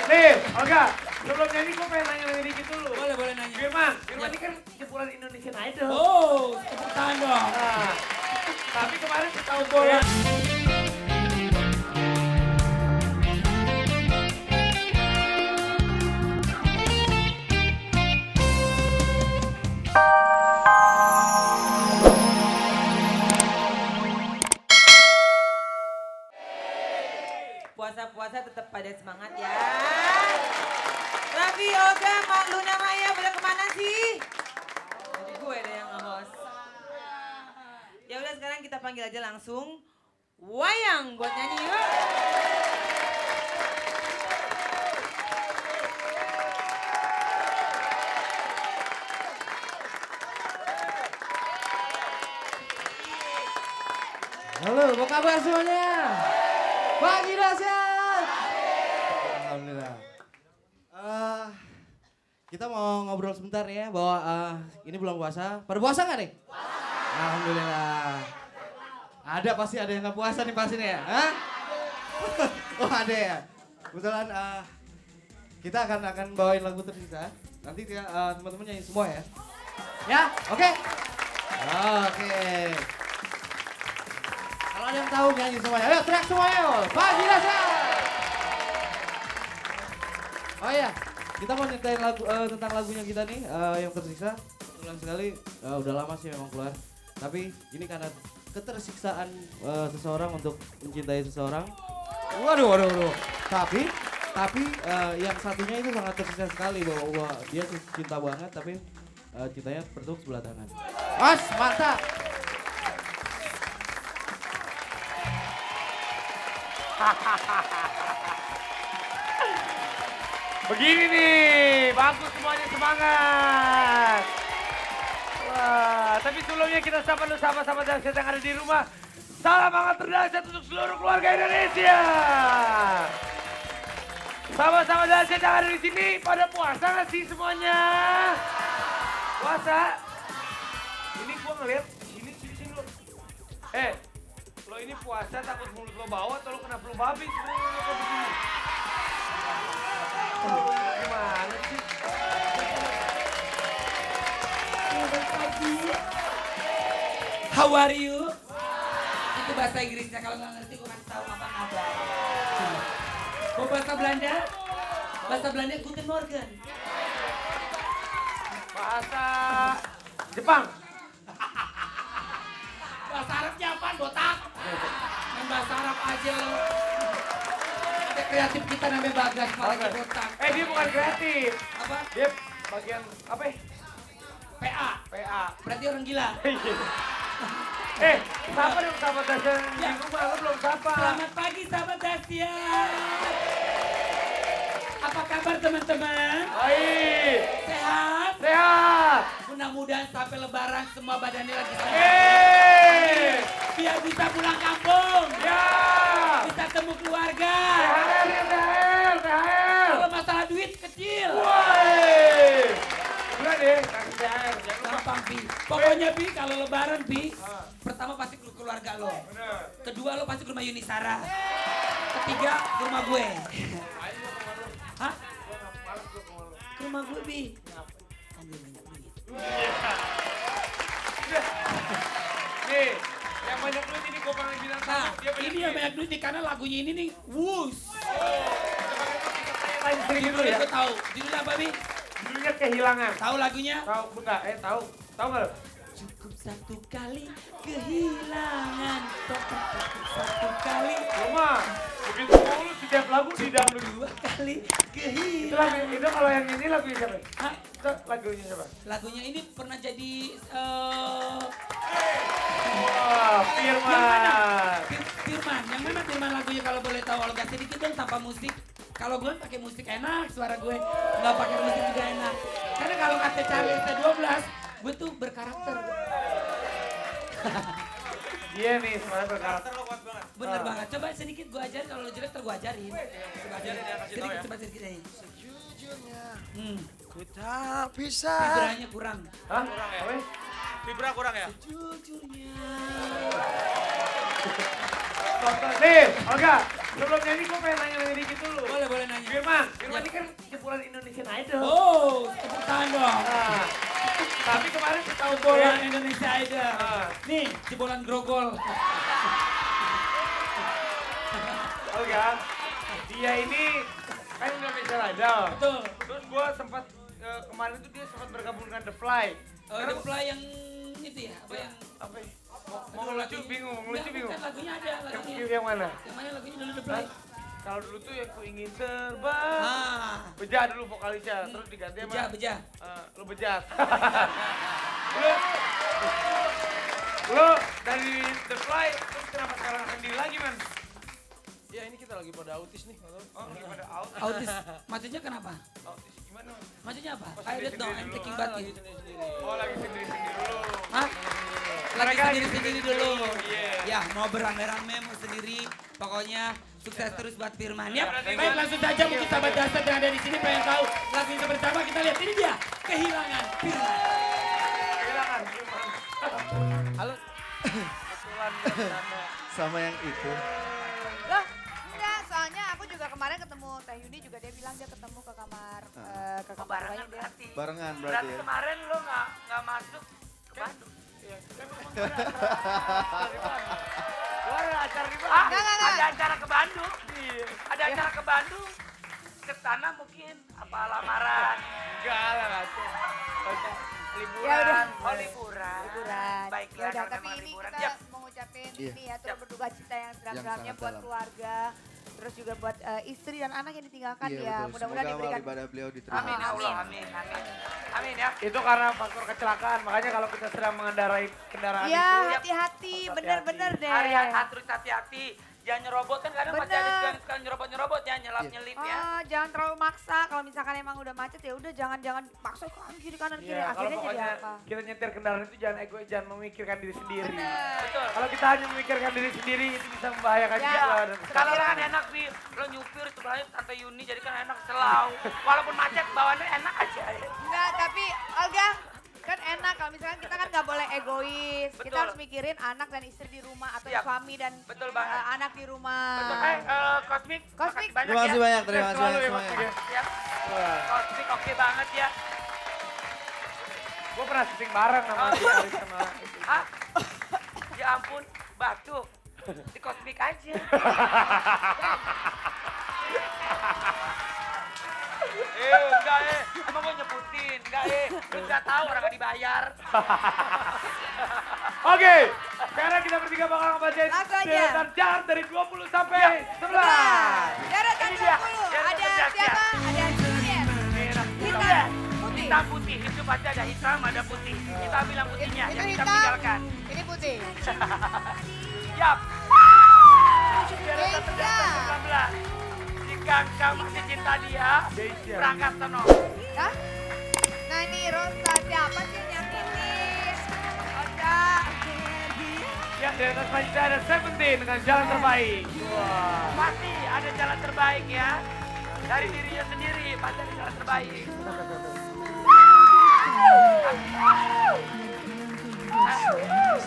Nih, Olga, sebelum nyanyi gue pengen nanya dikit dulu. Boleh nanya. Firman ini kan jebolan Indonesian Idol. Oh, tepuk tangan dong. Nah, tapi kemarin setahun bola. Puasa-puasa tetap pada semangat ya. Raffi, Olga, Mak Luna Maya, pada kemana sih? Jadi gue deh yang nge-host. Ya udah sekarang kita panggil aja langsung Wayang buat nyanyi yuk. Halo, apa kabar semuanya? Pagi dahsyat. Alhamdulillah. Kita mau ngobrol sebentar nih ya, bahwa ini bulan puasa. Pada puasa nggak nih? Alhamdulillah. Ada pasti ada yang nggak puasa nih pasti nih ya. Hah? Oh ada ya. Kebetulan kita akan bawain lagu tersisa. Nanti teman-teman nyanyi semua ya. Ya, oke? Oke. Kalau ada yang tahu nyanyi semuanya, ayo teriak semuanya. Pagi dahsyat. Oh iya, kita mau nyetain lagu tentang lagunya kita nih yang tersisa. Kebetulan sekali udah lama sih memang keluar. Tapi ini karena ketersiksaan seseorang untuk mencintai seseorang. Waduh. Tapi yang satunya itu sangat tersiksa sekali bahwa dia cinta banget tapi cintanya bertepuk sebelah tangan. Mas, mantap. Begini nih, bagus semuanya semangat. Wah, tapi sebelumnya kita sapa dulu sahabat-sahabat dahsyat yang ada di rumah. Salam hangat terdahsyat untuk seluruh keluarga Indonesia. Sahabat-sahabat dahsyat yang ada di sini pada puasa nggak sih semuanya? Puasa? Ini gua ngeliat sini lu. Lo ini puasa takut mulut lo bau atau lo kena flu babi sebelum lo begini? Gimana sih? How are you? Itu bahasa Inggrisnya, kalau nggak ngerti gue kasih tahu apa kabar. Mau bahasa Belanda? Bahasa Belanda Guten Morgen. Bahasa Jepang. Bahasa Arabnya apaan, botak? Main bahasa Arab aja lo. Ada kreatif kita namanya Bagas, malah lagi botak. Dia bukan kreatif. Apa? Dia bagian apa ya? PA. PA. Berarti orang gila. Sapa dong sahabat dahsyat di rumah, lo belum sapa. Selamat pagi sahabat dahsyat. Apa kabar teman-teman? Baik. Sehat? Sehat. Mudah-mudahan sampai lebaran semua badannya lagi sehat. Biar bisa pulang kampung. Ya. Bisa temu keluarga. THR. Kalau masalah duit kecil. Woi. Udah deh, kasih THR. Gampang, Bi. Pokoknya, Bi, kalau lebaran, Bi, pertama pasti ke keluarga lo. Bener. Kedua, lo pasti ke rumah Yuni Sarah. Ketiga, ke rumah gue. Hah? Ke rumah gue, Bi. Ambil banyak duit. Nih, yang banyak duit ini gue pernah bilang Nah, dia banyak ini yang banyak duit nih, karena lagunya ini nih, wuss. lain sering gitu ya. Gue tahu. Judulnya apa, Bi? Judulnya Kehilangan. Tahu lagunya? Tahu enggak? Tahu. Tahu enggak lo? Cukup satu kali kehilangan, cukup satu kali. Rumah. Begitu mulu setiap lagu di dangdut. Dua kali Itu kehilangan. lagu itu kalau yang ini lagunya siapa? Hah? Itu lagunya siapa? Lagunya ini pernah jadi Wah, Firman. Firman. Yang mana Firman lagunya kalau boleh tahu? Olga sedikit dong tanpa musik. Kalau gue pakai musik enak, suara gue nggak pakai musik juga enak. Karena kalau kata Charlie T12, gue tuh berkarakter. Iya nih, semuanya berkarakter. Bener banget. Coba sedikit gue ajarin, kalau lo jelek ntar gue ajarin. Coba ajarin ya, kasih sedikit, coba sedikit aja. Ku tak bisa. Vibranya kurang. Hah? Kurang ya? Vibra kurang ya? Sejujurnya. Tonton nih, Olga. Sebelum nyanyi gue pengen nanya dikit dulu. Boleh nanya. Firman ini kan jebolan Indonesian Idol. Oh, tepuk tangan dong. Nah, tapi kemarin kita Jebolan Indonesia Idol. Ah. Nih, jebolan grogol. Oh ya, dia ini kan Indonesian Idol. Betul. Terus gue sempat kemarin tuh dia sempat bergabung dengan The Fly. The Fly yang itu ya, apa yang Apa ya? Mau ngelucu bingung, mau ngelucu bingung. Kan lagunya ada, lagunya. Yang mana? Yang mana lagunya dulu The Fly? Kalau dulu tuh yang ku ingin terbang. Ah, Bejat dulu vokalisnya, terus diganti sama beja. lu bejat. lu dari The Fly terus kenapa sekarang sendiri lagi, Man? Ya ini kita lagi pada autis nih. Oh, gimana out? Autis, maksudnya kenapa? Autis gimana, Man? Maksudnya apa? Oh, I don't know, I'm taking bath Lagi you. sendiri-sendiri. Oh, lagi sendiri-sendiri dulu. Hah? Lagi Mereka sendiri-sendiri dulu. Iya. Ya, mau beramai-ramai, mau sendiri. Pokoknya sukses terus buat Firman ya. Berarti Baik, langsung saja mungkin sahabat dasar yang ada di sini pengen tahu lagu yang pertama kita lihat ini dia Kehilangan Firman. Kehilangan Firman. Halo. Kebetulan dia di sana. Sama yang itu. Loh, enggak, soalnya aku juga kemarin ketemu Teh Yuni juga dia bilang dia ketemu ke kamar rumahnya dia. Barengan berarti Berarti ya. kemarin lo nggak masuk ke Bandung? Iya. Lo ada acara di Bandung? Enggak. Ada acara ke Bandung? Iya. Ada acara ke Bandung? Ke sana mungkin apa lamaran? Enggak lah, liburan. Ya udah. Oh liburan. Liburan. Baiklah, Ya udah, kalau tapi memang ini liburan. kita Ya. mau ngucapin Iya. ini ya turut berduka cita yang sedalam-dalamnya sangat buat dalam. keluarga. Terus juga buat istri dan anak yang ditinggalkan Iya ya. betul. Mudah-mudahan Semoga diberikan. amal ibadah beliau diterima. Amin ya Allah, amin. Amin ya. Itu karena faktor kecelakaan, makanya kalau kita sedang mengendarai kendaraan Iya, itu. hati-hati, bener-bener deh. Terus hati-hati, jangan nyerobot kan kadang Bener. pacaran juga suka nyerobot ya, nyelap-nyelip ya. Oh, jangan terlalu maksa. Kalau misalkan emang udah macet ya udah jangan paksa kanan kiri kanan kiri. Iya, kalau Akhirnya jadi pokoknya apa? kita nyetir kendaraan itu jangan egois, jangan memikirkan diri sendiri. Bener. Betul. Kalau kita hanya memikirkan diri sendiri itu bisa membahayakan Ya. jiwa dan Kalau kesehatan. kan enak sih, lo nyupir sebenarnya Tante Yuni jadi kan enak selau. Walaupun macet bawaannya enak aja ya. Enggak, tapi Olga kan enak kalau misalkan kita kan nggak boleh egois. Kita Betul. harus mikirin anak dan istri di rumah atau Siap. suami dan Betul banget. anak di rumah. Betul, Cosmic, Cosmic. makasih banyak Terima kasih ya. banyak, terima kasih Selalu banyak ya, semuanya. Mas, ya. Siap. Wah, Cosmic oke banget ya. gua pernah syuting bareng sama Oh. dia Aris sama itu. Ah, ya ampun, batuk. Di Cosmic aja. Enggak emang gue nyebutin, enggak lu nggak tahu orang nggak dibayar. Oke, sekarang kita bertiga bakal ngebacain Langsung aja. deretan chart dari 20 sampai 11. Deretan Ini dia, 20. deretan Ada chart, siapa? Ada Juliet. Hitam, putih. Hitam putih, itu pasti ada hitam, ada putih. Kita bilang putihnya, Itu yang hitam hitam. tinggalkan. Ini putih. Siap. Deretan terdekat 19. Jika engkau masih cinta dia, Deisha. berangkat sono. Hah? Nah ini Rosa, siapa sih yang nyanyiin? Rosa. Ya, deretan selanjutnya ada Seventeen dengan jalan terbaik. Wah. Pasti ada jalan terbaik ya. Dari dirinya sendiri, pasti ada jalan terbaik.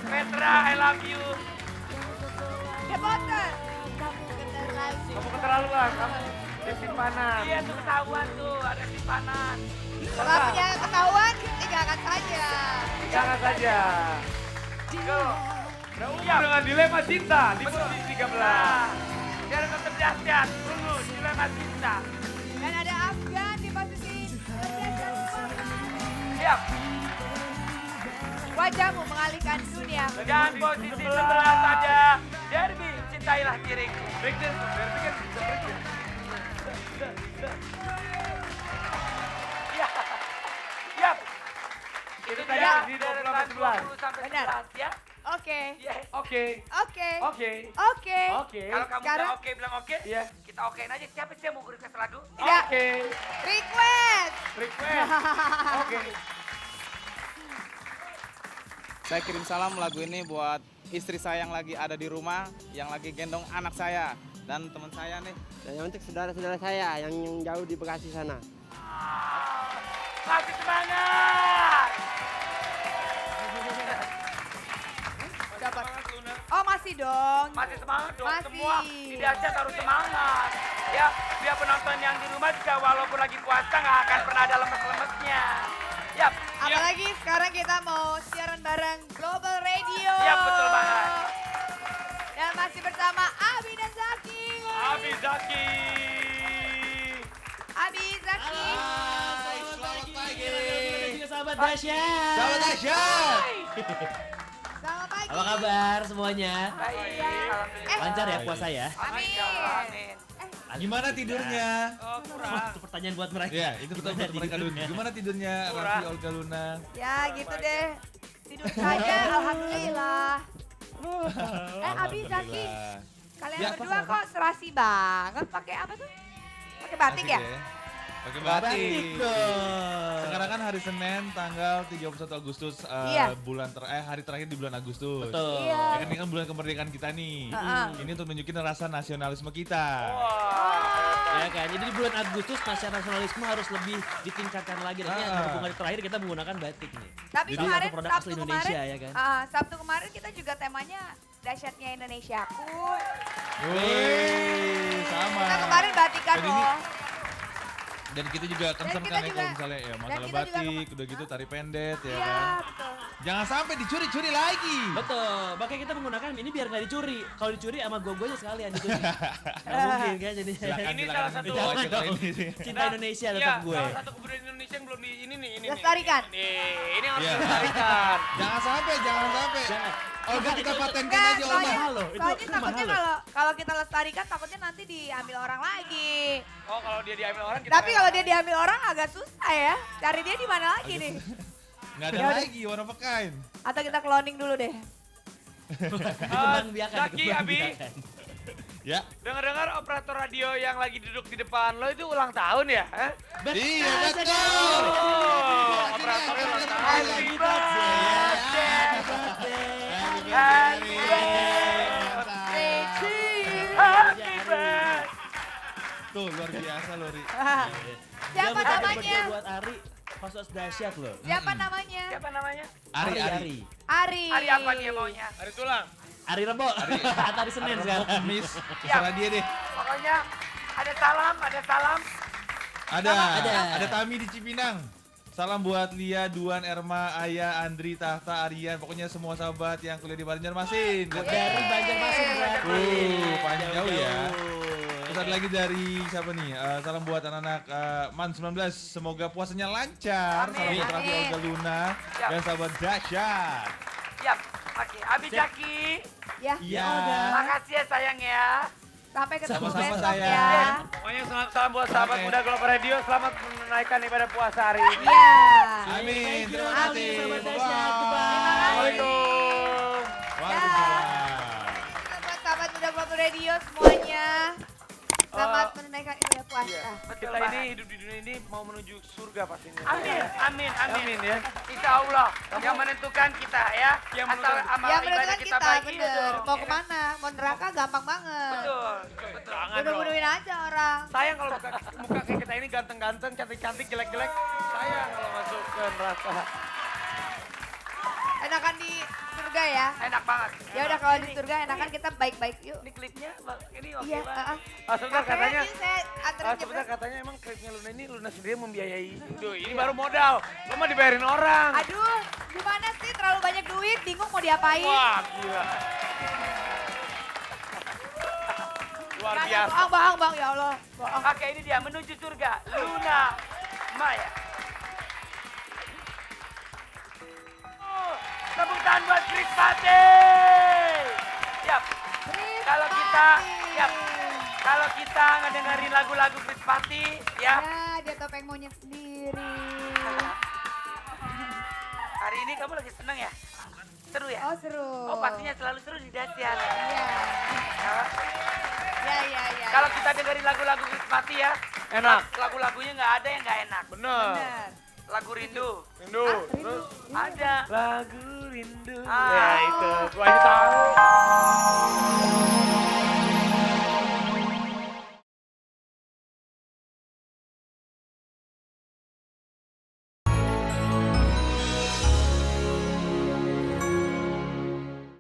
Petra, I love you. The Potter. Kamu keterlaluan. Kamu keterlaluan, kamu simpanan. Iya tuh ketahuan tuh, ada simpanan. Kalau punya ketahuan, tinggalkan saja. Jangan saja. Go. Dengan dilema cinta di posisi 13. Nah, biar tetap dahsyat. Tunggu, dilema cinta. Dan ada Afgan di posisi 11. Siap. Wajahmu mengalihkan dunia. Dan posisi 11 ada Derby, cintailah diriku. Breakdance, berarti kan bisa breakdance. Ya. Siap. Itu tadi dia posisi 20 deretan sampai 11. 20 sampai Benar. 11 ya. Oke. Yes. Oke, Oke. oke, Oke. oke. Kalau kamu Sekarang- bilang oke, bilang oke. Iya. Kita okein aja. Siapa sih yang mau request lagu? Ya. Oke, Request. request. Oke. Saya kirim salam lagu ini buat istri saya yang lagi ada di rumah, yang lagi gendong anak saya, dan teman saya nih. Dan yang untuk saudara-saudara saya yang jauh di Bekasi sana. Masih semangat. Oh masih Masih dong. Masih semangat dong, Masih. semua di dahsyat harus semangat. Ya, biar penonton yang di rumah juga walaupun lagi puasa nggak akan pernah ada lemes-lemesnya. Yap. Apalagi sekarang kita mau siaran bareng Global Radio. Yap, betul banget. Dan masih bersama Abi dan Zaki. Abi Zaki. Abi, Zaki. Selamat pagi. Sahabat dahsyat. Sahabat dahsyat. Selamat pagi. Apa kabar semuanya? Baik, alhamdulillah. Lancar ya puasa ya? Amin. Amin. Gimana tidurnya? Oh, kurang. Itu pertanyaan buat mereka. Ya, itu betul buat mereka dulu. Gimana tidurnya Raffi Olga Luna? Ya gitu deh. Tidur saja, alhamdulillah. Abi, Zaki. Kalian Ya, berdua kok serasi banget pakai apa tuh? Pakai batik ya? Pakai Batik dong. Sekarang kan hari Senin tanggal 31 Agustus Iya. hari terakhir di bulan Agustus. Betul. Iya. Ya kan ini kan bulan kemerdekaan kita nih. Ini untuk nunjukin rasa nasionalisme kita. Ya kan, jadi di bulan Agustus nasionalisme harus lebih ditingkatkan lagi. Dan berhubung hari terakhir kita menggunakan batik nih. Tapi Jadi kemarin satu produk Sabtu asli Indonesia kemarin, ya kan. Sabtu kemarin kita juga temanya dahsyatnya Indonesiaku. Wih, sama. Kita kemarin batikan Dan ini- loh. Dan kita juga concern kita kan ya juga- kalau misalnya ya masalah kita juga batik, udah gitu tari pendet ya Iya, kan. betul. Jangan sampai dicuri-curi lagi. Betul, makanya kita menggunakan ini biar nggak dicuri. Kalau dicuri sama gue sekalian dicuri. Nggak mungkin kan jadi. Silakan, Ini silakan. salah satu- Jangan Jangan coba dong. ini. Cinta Indonesia Iya, tetap gue. salah satu kebudayaan Indonesia yang belum di ini nih. Ini Lestarikan. Ini yang harus Iya. dilestarikan. Jangan sampai. Jangan. Olga kita patenkan Enggak, aja Olga. soalnya, mahal loh, itu soalnya mahal takutnya loh. kalau kita lestarikan takutnya nanti diambil orang lagi. Oh, kalau dia diambil orang kita Tapi kalau dia diambil orang agak susah ya. Cari dia di mana lagi nih? Nggak ada Yaudah. lagi one of a kind. Atau kita cloning dulu deh. Dikembang biakan. Zaki, Abi. Ya. Dengar-dengar operator radio yang lagi duduk di depan lo itu ulang tahun ya? Hah? Iya betul. Oh, operatornya ulang tahun. Happy birthday. Happy birthday to you. Happy birthday. Tuh luar biasa loh Ri. Siapa namanya? Buat Ari, khusus dahsyat loh. Siapa namanya? Siapa namanya? Ari. Ari. Hari apa dia maunya? Hari tulang. Ari Rebo, atau hari Senin sekarang. Kamis. Terserah dia deh. Pokoknya ada salam, ada salam. Ada Tami di Cipinang. Salam buat Lia, Duan, Erma, Ayah, Andri, Tahta, Aryan. Pokoknya semua sahabat yang kuliah di Banjarmasin. Dari Banjarmasin berarti. Panjang jauh ya. Terus ada lagi dari siapa nih? Salam buat anak-anak MAN 19. Semoga puasanya lancar. Amin. Salam buat Raffi Amin. Olga Luna Siap. dan sahabat dahsyat. Siap. Oke, Abi Zaki. Ya. Iya. Makasih ya sayang ya. Sampai ketemu Sama-sama, besok sayang. ya. Pokoknya salam buat sahabat Oke. muda Global Radio. Selamat menaikkan ibadah puasa hari ini. Iya. Amin. Terima Amin. kasih. Sahabat Bye. dahsyat, goodbye. Assalamualaikum. Waalaikumsalam. Buat sahabat muda Global Radio semuanya. Selamat menunaikan ibadah puasa. Kita ini hidup di dunia ini mau menuju surga pastinya. Amin, amin, amin. Amin ya. Insya Allah yang menentukan kita ya. Yang asal amal Yang ibadah menentukan kita kita, baik. bener. Mau kemana? Mau neraka gampang banget. Betul, betul. Bunuh-bunuhin aja orang. Sayang kalau muka kayak kita ini ganteng-ganteng, cantik-cantik, jelek-jelek. Sayang kalau masuk ke neraka. Enakan di surga ya. Enak banget. Ya udah kalau di surga enakan kita baik-baik yuk. Ini klipnya, ini oke Iya, banget. Sebentar Makanya katanya. nih saya anterin Sebentar jemput. katanya emang klipnya Luna ini Luna sendiri membiayai. Duh, ini baru modal. Lo mah dibayarin orang. Aduh, gimana sih terlalu banyak duit, bingung mau diapain. Wah, gila. Luar Jangan biasa. bohong, bang, ya Allah. Bohong. Oke, ini dia menuju surga. Luna Maya. Oh, tepuk tangan buat Chris Pate. Yap. Kalau kita, yap. Kalau kita ngedengerin lagu-lagu Chris Pati, ya. Ya, dia topeng monyet sendiri. Hari ini kamu lagi seneng ya? Seru ya? Oh, seru. Oh, pastinya selalu seru di dahsyat. Iya. Ya. Ya. Kalau kita dengerin lagu-lagu Chris Pati ya, enak. Lagu-lagunya nggak ada yang nggak enak. Bener. Benar. Lagu rindu. Rindu. Rindu. Ada. Lagu rindu. Ah. Ya itu. Gua ini